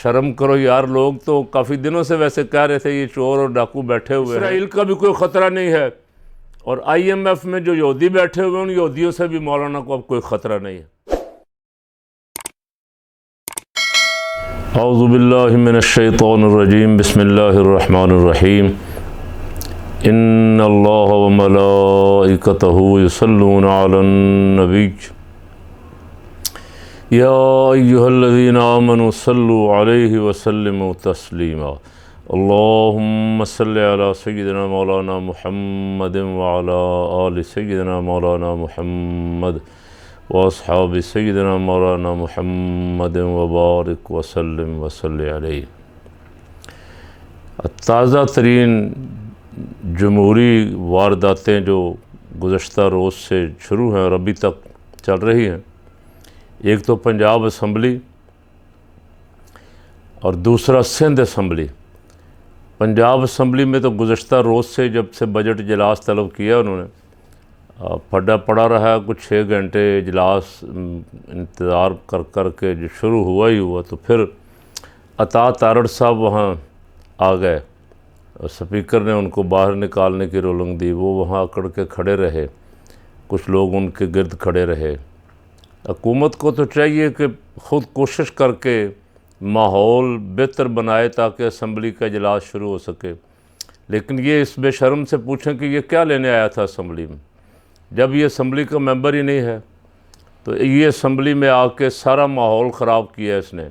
शर्म करो यार। लोग तो काफ़ी दिनों से वैसे कह रहे थे ये चोर और डाकू बैठे हुए हैं, इसराइल का भी कोई ख़तरा नहीं है, और IMF में जो यहूदी बैठे हुए हैं उन यहूदियों से भी मौलाना को अब कोई ख़तरा नहीं है। औज़ु बिल्लाहि मिनश्शैतानिर्रजीम, बिस्मिल्लाहिर्रहमानिर्रहीम। इन्नल्लाह व मलाइकतहु युसल्लूना अलन नबी या अय्युहल्लज़ीना आमनु सल्लु अलैहि व सल्लिमु तस्लीमा। अल्लाहुम्मा सल्लि अला सय्यिदिना मौलाना मुहम्मदिन व अला आलि सय्यिदिना मौलाना मुहम्मद व अस्हाबि सय्यिदिना मौलाना मुहम्मदिन व बारिक व सल्लिम व सल्लि अलैहि। ताज़ा तरीन जमहूरी वारदातें जो गुज़श्ता रोज़ से शुरू हैं और अभी तक चल रही हैं, एक तो पंजाब असम्बली और दूसरा सिंध असम्बली। पंजाब असम्बली में तो गुज़श्ता रोज़ से जब से बजट इजलास तलब किया उन्होंने, फड्डा पड़ा रहा। कुछ 6 घंटे इजलास इंतज़ार कर कर के जो शुरू हुआ ही हुआ, तो फिर अता तारड़ साहब वहाँ आ गए और स्पीकर ने उनको बाहर निकालने की रोलिंग दी। वो वहाँ अकड़ के खड़े रहे, कुछ लोग उनके गिर्द खड़े रहे। हुकूमत को तो चाहिए कि ख़ुद कोशिश करके माहौल बेहतर बनाए ताकि असम्बली का इजलास शुरू हो सके, लेकिन ये इस बेशर्म से पूछें कि ये क्या लेने आया था असम्बली में, जब ये असम्बली का मेंबर ही नहीं है। तो ये असम्बली में आके सारा माहौल ख़राब किया इसने,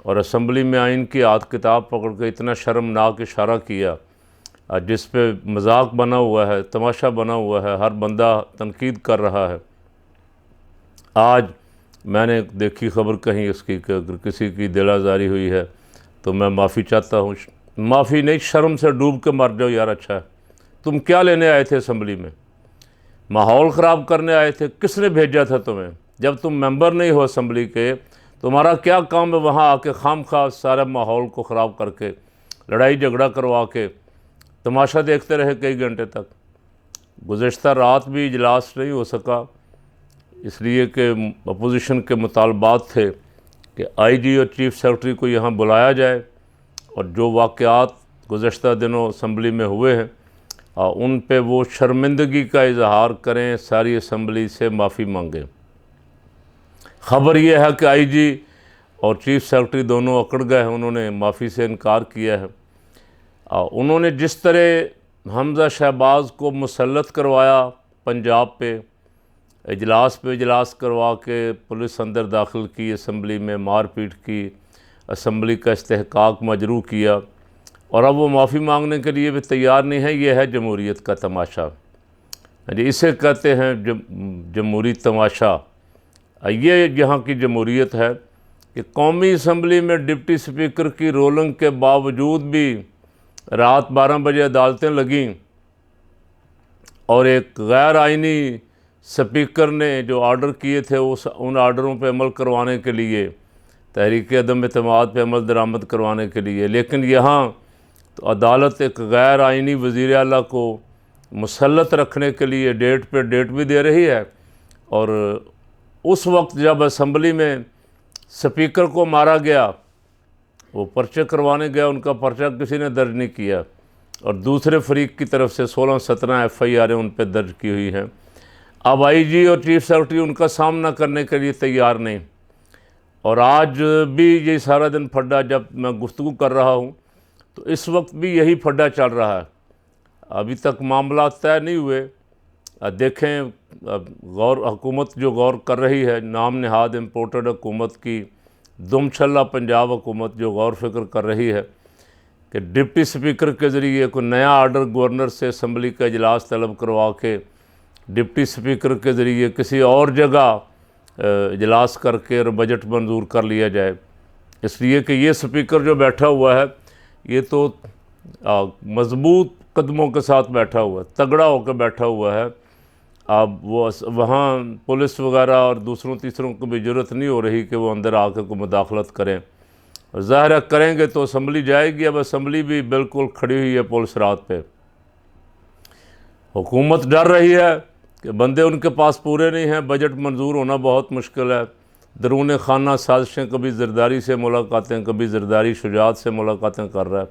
और असम्बली में आइन की हाथ किताब पकड़ के इतना शर्मनाक इशारा किया जिस पे मजाक बना हुआ है, तमाशा बना हुआ है, हर बंदा तनकीद कर रहा है। आज मैंने देखी ख़बर कहीं इसकी कि अगर किसी की दिल आज़ारी हुई है तो मैं माफ़ी चाहता हूँ। माफ़ी नहीं, शर्म से डूब के मर जाओ यार। अच्छा है, तुम क्या लेने आए थे असम्बली में? माहौल ख़राब करने आए थे? किसने भेजा था तुम्हें? जब तुम मेंबर नहीं हो असम्बली के, तुम्हारा क्या काम है वहाँ आके खामखा सारा माहौल को ख़राब करके, लड़ाई झगड़ा करवा के तमाशा देखते रहे कई घंटे तक। गुज़श्ता रात भी इजलास नहीं हो सका, इसलिए कि अपोजिशन के मुतालबात थे कि IG और चीफ़ सेक्रेटरी को यहाँ बुलाया जाए और जो वाक़यात गुज़श्ता दिनों असम्बली में हुए हैं उन पे वो शर्मिंदगी का इजहार करें, सारी असम्बली से माफ़ी मांगें। ख़बर यह है कि IG और चीफ़ सेक्रेटरी दोनों अकड़ गए हैं, उन्होंने माफ़ी से इनकार किया है। उन्होंने जिस तरह हमज़ा शहबाज को मुसल्लत करवाया पंजाब पे, इजलास करवा के पुलिस अंदर दाखिल की, असम्बली में मारपीट की, असम्बली का इस्तेहकाक मजरू किया, और अब वो माफ़ी मांगने के लिए भी तैयार नहीं है। ये है जमहूरियत का तमाशा। इसे कहते हैं जमहूरी तमाशा। ये यहाँ की जमहूरियत है कि कौमी असम्बली में डिप्टी स्पीकर की रोलिंग के बावजूद भी रात 12 बजे अदालतें लगीं, और एक गैर आइनी स्पीकर ने जो आर्डर किए थे उन आर्डरों पे अमल करवाने के लिए, तहरीक अदम एतमाद पे अमल दरामद करवाने के लिए। लेकिन यहाँ तो अदालत एक गैर आइनी वज़ीर आला को मुसल्लत रखने के लिए डेट पे डेट भी दे रही है, और उस वक्त जब असम्बली में स्पीकर को मारा गया, वो पर्चे करवाने गया, उनका पर्चा किसी ने दर्ज नहीं किया, और दूसरे फरीक की तरफ से 16-17 FIR उन पर दर्ज की हुई हैं। अब IG और चीफ़ सेक्रेटरी उनका सामना करने के लिए तैयार नहीं, और आज भी ये सारा दिन फड्डा, जब मैं गुफ्तगू कर रहा हूँ तो इस वक्त भी यही फड्डा चल रहा है। अभी तक मामला तय नहीं हुए। देखें, हुकूमत जो गौर कर रही है, नाम नहाद इम्पोर्टेड हुकूमत की दुमछल्ला पंजाब हुकूमत जो गौर फिक्र कर रही है कि डिप्टी स्पीकर के ज़रिए कोई नया आर्डर गवर्नर से असम्बली का इजलास तलब करवा के डिप्टी स्पीकर के ज़रिए किसी और जगह इजलास करके और बजट मंजूर कर लिया जाए। इसलिए कि ये स्पीकर जो बैठा हुआ है ये तो मज़बूत कदमों के साथ बैठा हुआ है, तगड़ा होकर बैठा हुआ है। अब वो वहाँ पुलिस वगैरह और दूसरों तीसरों को भी ज़रूरत नहीं हो रही कि वो अंदर आकर को मुदाखलत करें, और ज़ाहिर करेंगे तो असम्बली जाएगी। अब असम्बली भी बिल्कुल खड़ी हुई है पुलिस रात पे। हुकूमत डर रही है कि बंदे उनके पास पूरे नहीं हैं, बजट मंजूर होना बहुत मुश्किल है, दरून खाना साजिशें, कभी ज़रदारी से मुलाकातें, कभी ज़रदारी शुजात से मुलाकातें कर रहा है,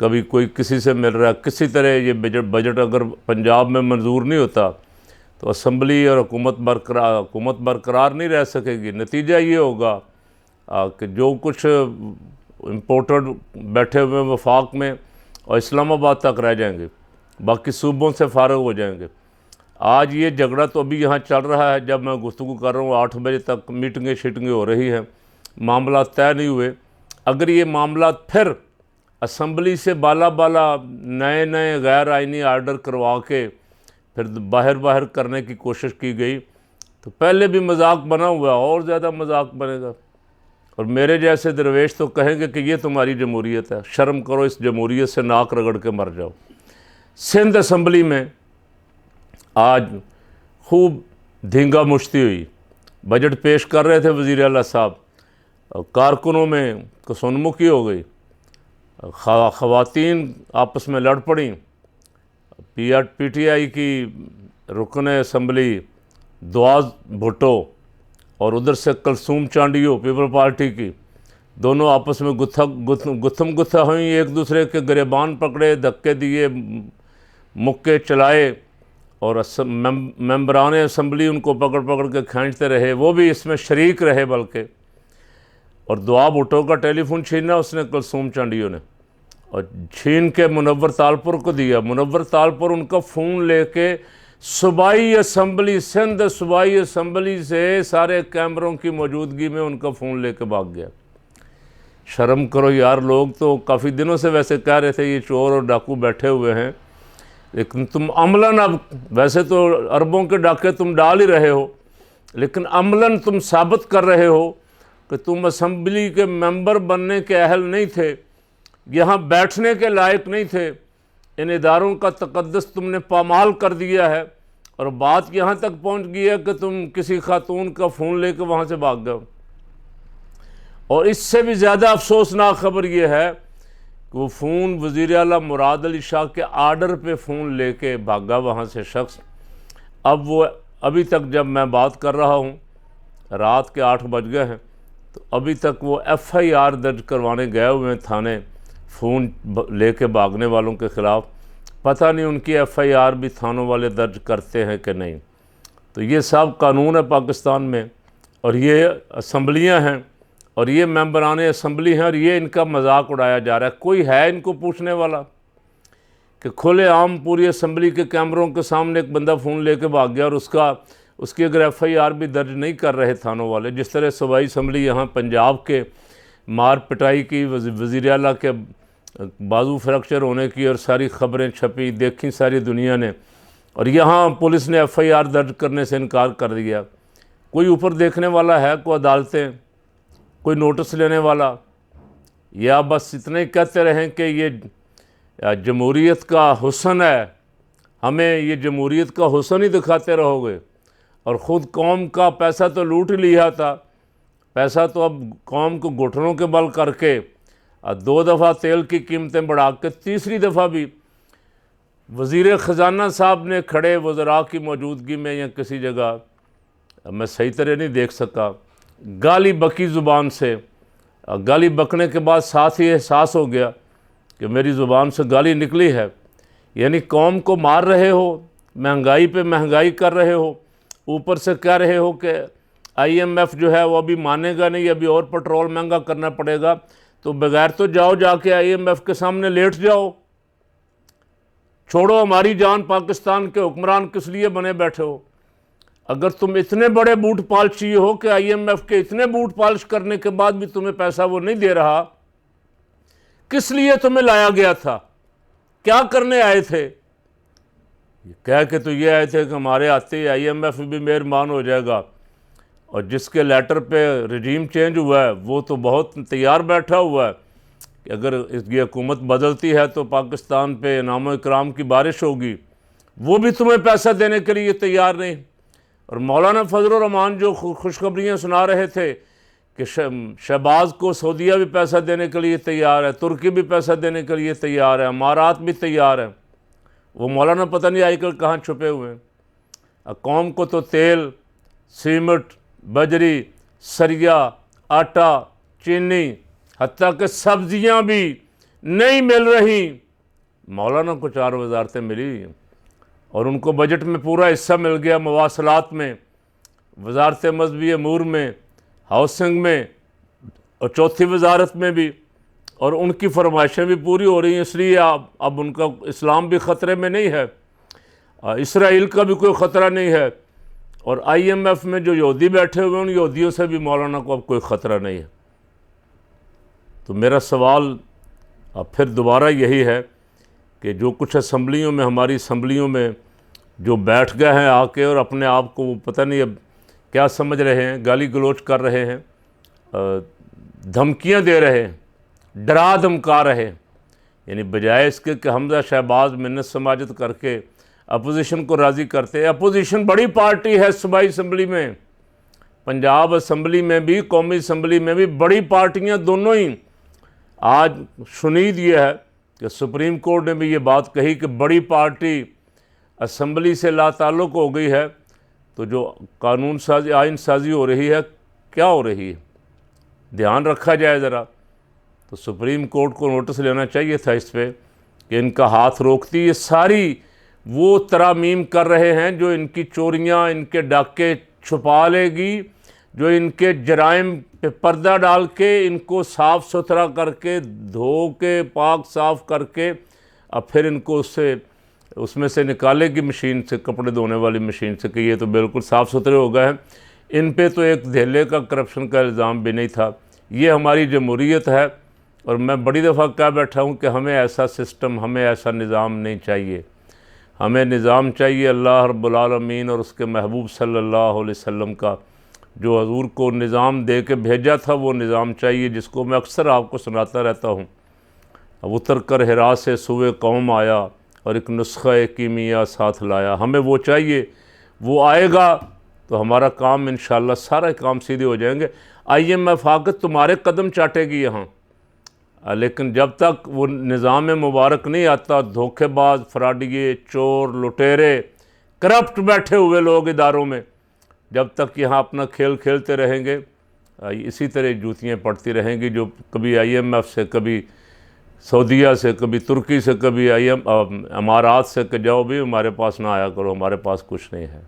कभी कोई किसी से मिल रहा है। किसी तरह ये बजट अगर पंजाब में मंजूर नहीं होता तो असम्बली और हुकूमत बरकरार नहीं रह सकेगी। नतीजा ये होगा कि जो कुछ इम्पोर्टेड बैठे हुए वफाक में और इस्लामाबाद तक रह जाएंगे, बाकी सूबों से फ़ारग हो जाएंगे। आज ये झगड़ा तो अभी यहाँ चल रहा है, जब मैं गुफ्तगू कर रहा हूँ 8 बजे तक मीटिंगें शीटिंगें हो रही हैं, मामला तय नहीं हुए। अगर ये मामला फिर असम्बली से बाला नए नए गैर आइनी आर्डर करवा के फिर बाहर करने की कोशिश की गई तो पहले भी मजाक बना हुआ और ज़्यादा मजाक बनेगा। और मेरे जैसे दरवेश तो कहेंगे कि ये तुम्हारी जमहूरियत है, शर्म करो, इस जमहूरियत से नाक रगड़ के मर जाओ। सिंध असम्बली में आज खूब धींगा मुश्ती हुई, बजट पेश कर रहे थे वज़ीर आला साहब, कारकुनों में कसोनमुखी हो गई, ख़वातीन आपस में लड़ पड़ी। PTI की रुकन असम्बली दुआज़ भुट्टो और उधर से कलसूम चांडियो पीपल पार्टी की, दोनों आपस में गुत्थम गुत्था हुई, एक दूसरे के गिरेबान पकड़े, धक्के दिए, मुक्के चलाए और मेंबरान असम्बली उनको पकड़ के खींचते रहे, वो भी इसमें शरीक रहे बल्कि। और दुआ भुट्टो का टेलीफोन छीना उसने कलसूम चांडियो ने, और छीन के मुनव्वर तालपुर को दिया। मुनव्वर तालपुर उनका फ़ोन लेके सूबाई असम्बली, सिंध सूबाई असम्बली से सारे कैमरों की मौजूदगी में उनका फ़ोन लेके भाग गया। शर्म करो यार, लोग तो काफ़ी दिनों से वैसे कह रहे थे ये चोर और डाकू बैठे हुए हैं, लेकिन तुम अमलन, अब वैसे तो अरबों के डाके तुम डाल ही रहे हो, लेकिन अमलन तुम साबित कर रहे हो कि तुम असम्बली के मेंबर बनने के अहल नहीं थे, यहाँ बैठने के लायक नहीं थे। इन इदारों का तकद्दुस तुमने पामाल कर दिया है और बात यहाँ तक पहुँच गई है कि तुम किसी खातून का फ़ोन लेकर वहाँ से भाग गए। और इससे भी ज़्यादा अफसोसनाक खबर यह है कि वो फ़ोन वज़ीर आला मुराद अली शाह के आर्डर पे फ़ोन लेके भागा वहाँ से शख्स। अब वो अभी तक, जब मैं बात कर रहा हूँ, रात के 8 बज गए हैं, तो अभी तक वो FIR दर्ज करवाने गए हुए हैं थाने, फ़ोन लेके भागने वालों के ख़िलाफ़। पता नहीं उनकी FIR भी थानों वाले दर्ज करते हैं कि नहीं। तो ये सब कानून है पाकिस्तान में, और ये असम्बलियाँ हैं और ये मेंबरान असम्बली हैं, और ये इनका मजाक उड़ाया जा रहा है। कोई है इनको पूछने वाला कि खुले आम पूरी असम्बली के कैमरों के सामने एक बंदा फ़ोन लेके भाग गया और उसकी अगर FIR भी दर्ज नहीं कर रहे थानों वाले। जिस तरह सूबाई असम्बली यहाँ पंजाब के मार पिटाई की, वज़ीर आला के बाजू फ्रैक्चर होने की और सारी ख़बरें छपी, देखी सारी दुनिया ने, और यहाँ पुलिस ने FIR दर्ज करने से इनकार कर दिया। कोई ऊपर देखने वाला है, कोई अदालतें, कोई नोटिस लेने वाला, या बस इतने ही कहते रहें कि ये जमहूरियत का हुस्न है, हमें ये जमहूरियत का हुस्न ही दिखाते रहोगे, और ख़ुद कौम का पैसा तो लूट ही लिया था, पैसा तो अब कौम को घुटनों के बल करके 2 दफ़ा तेल की कीमतें बढ़ा के, तीसरी दफ़ा भी वज़ीर ख़जाना साहब ने खड़े वज़रा की मौजूदगी में या किसी जगह, मैं सही तरह नहीं देख सका, गाली बकी ज़ुबान से, गाली बकने के बाद साथ ही एहसास हो गया कि मेरी ज़ुबान से गाली निकली है। यानी कौम को मार रहे हो, महंगाई पे महंगाई कर रहे हो, ऊपर से कह रहे हो कि IMF जो है वो अभी मानेगा नहीं, अभी और पेट्रोल महंगा करना पड़ेगा। तो बगैर तो जाओ जाके IMF के सामने लेट जाओ, छोड़ो हमारी जान, पाकिस्तान के हुक्मरान किस लिए बने बैठे हो? अगर तुम इतने बड़े बूट पालिश हो कि IMF के इतने बूट पालिश करने के बाद भी तुम्हें पैसा वो नहीं दे रहा, किस लिए तुम्हें लाया गया था? क्या करने आए थे? कह के तो ये आए थे कि हमारे आते ही IMF भी मेहरबान हो जाएगा, और जिसके लेटर पे रजीम चेंज हुआ है वो तो बहुत तैयार बैठा हुआ है कि अगर इसकी हुकूमत बदलती है तो पाकिस्तान पे इनाम इकराम की बारिश होगी। वो भी तुम्हें पैसा देने के लिए तैयार नहीं। और मौलाना फजलुर रहमान जो खुशखबरियाँ सुना रहे थे कि शहबाज को सऊदीया भी पैसा देने के लिए तैयार है, तुर्की भी पैसा देने के लिए तैयार है, अमारात भी तैयार है, वो मौलाना पता नहीं आजकल कहाँ छुपे हुए हैं। कौम को तो तेल, सीमेंट, बजरी, सरिया, आटा, चीनी, हत्ता कि सब्जियां भी नहीं मिल रही। मौलाना को 4 वजारतें मिली और उनको बजट में पूरा हिस्सा मिल गया, मवासलात में, वजारत मजहबी अमूर में, हाउसिंग में और चौथी वजारत में भी, और उनकी फरमाइशें भी पूरी हो रही हैं। इसलिए अब उनका इस्लाम भी ख़तरे में नहीं है, इसराइल का भी कोई ख़तरा नहीं है, और IMF में जो यहूदी बैठे हुए हैं उन यहूदियों से भी मौलाना को अब कोई ख़तरा नहीं है। तो मेरा सवाल अब फिर दोबारा यही है कि जो कुछ असम्बलियों में, हमारी असम्बलियों में जो बैठ गए हैं आके और अपने आप को पता नहीं अब क्या समझ रहे हैं, गाली गलौज कर रहे हैं, धमकियां दे रहे हैं, डरा धमका रहे हैं, यानी बजाय इसके कि हमजा शहबाज मिन्नत समाजत करके अपोजिशन को राज़ी करते हैं। अपोजिशन बड़ी पार्टी है सूबाई असम्बली में, पंजाब असम्बली में भी, कौमी असम्बली में भी बड़ी पार्टियां दोनों ही। आज शुनीद ये है कि सुप्रीम कोर्ट ने भी ये बात कही कि बड़ी पार्टी असम्बली से लाताल्लुक़ हो गई है, तो जो कानून साजी, आइन साजी हो रही है, क्या हो रही है, ध्यान रखा जाए ज़रा। तो सुप्रीम कोर्ट को नोटिस लेना चाहिए था इस पर कि इनका हाथ रोकती। ये सारी वो तरामीम कर रहे हैं जो इनकी चोरियां, इनके डाके छुपा लेगी, जो इनके जराइम पे पर्दा डाल के इनको साफ़ सुथरा करके, धो के, पाक साफ़ करके, अब फिर इनको उसमें से निकालेगी मशीन से, कपड़े धोने वाली मशीन से, कि ये तो बिल्कुल साफ़ सुथरे हो गए हैं। इन पे तो एक धेले का करप्शन का इल्ज़ाम भी नहीं था। ये हमारी जमहूरियत है और मैं बड़ी दफ़ा कह बैठा हूँ कि हमें ऐसा सिस्टम, हमें ऐसा निज़ाम नहीं चाहिए। हमें निज़ाम चाहिए अल्लाह रब्बुल आलमीन और उसके महबूब सल्लल्लाहु अलैहि वसल्लम का, जो हजूर को निज़ाम दे के भेजा था, वो निज़ाम चाहिए, जिसको मैं अक्सर आपको सुनाता रहता हूँ। अब उतर कर हिरा से सुवे कौम आया और एक नुस्ख़ा कीमिया साथ लाया। हमें वो चाहिए, वो आएगा तो हमारा काम इंशाअल्लाह सारे काम सीधे हो जाएंगे। IMF आकर तुम्हारे कदम चाटेगी यहाँ, लेकिन जब तक वो निज़ाम मुबारक नहीं आता, धोखेबाज, फ्रॉडिये, चोर, लुटेरे, करप्ट बैठे हुए लोग इदारों में, जब तक यहाँ अपना खेल खेलते रहेंगे, इसी तरह जूतियाँ पड़ती रहेंगी। जो कभी IMF से, कभी सऊदीया से, कभी तुर्की से, कभी अमारात से कि जाओ भी हमारे पास ना आया करो, हमारे पास कुछ नहीं है।